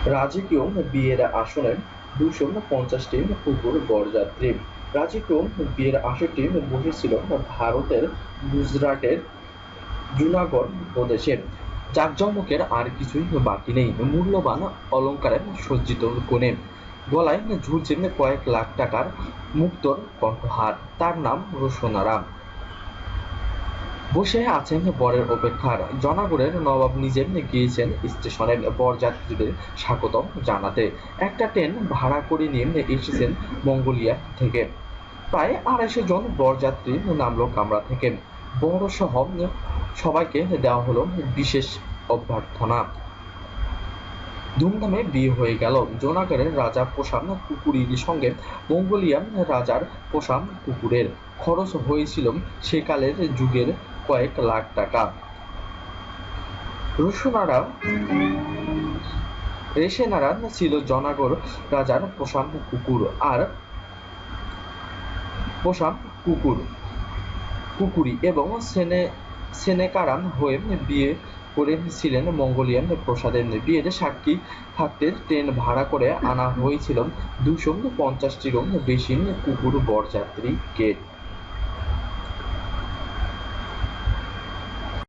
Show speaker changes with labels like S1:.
S1: রাজকীয় বিয়ের আসনে 250টি কুকুর বরযাত্রী। রাজকীয় বিয়ের আসরটি বসেছিল ভারতের গুজরাটের জুনাগড় প্রদেশে। জাঁকজমকের আর কিছুই বাকি নেই, মূল্যবান অলঙ্কারে সজ্জিত কোণে গলায় ঝুলছে কয়েক লাখ টাকার মুক্তোর কণ্ঠহার। তার নাম রোশনারা। বসে আছেন বরের অপেক্ষার। জনাগড়ের নবাব নিজে গিয়েছেন স্টেশনে বরযাত্রীদের স্বাগতম জানাতে। একটা ট্রেন ভাড়া করে নিয়ে এসেছেন মঙ্গোলিয়া থেকে। প্রায় 250 জন বরযাত্রী নামলো কামরা থেকে। বড় সহ সবাইকে দেওয়া হলো বিশেষ অভ্যর্থনা। ধুমধামে বিয়ে হয়ে গেল। জুনাগড়ের রাজা পোষা কুকুরের সঙ্গে মঙ্গোলিয়ান রাজার পোষা কুকুরের খরচ হয়েছিল সেকালের যুগের কয়েক লাখ টাকা। রেশেনারা ছিল জনাগড় রাজার পোষা কুকুরি এবং সেনেকারান হয়ে বিয়ে করেছিলেন মঙ্গোলিয়ান প্রসাদের। বিয়ের সাক্ষী থাকতে ট্রেন ভাড়া করে আনা হয়েছিল 250টিরও বেশি কুকুর বরযাত্রীকে।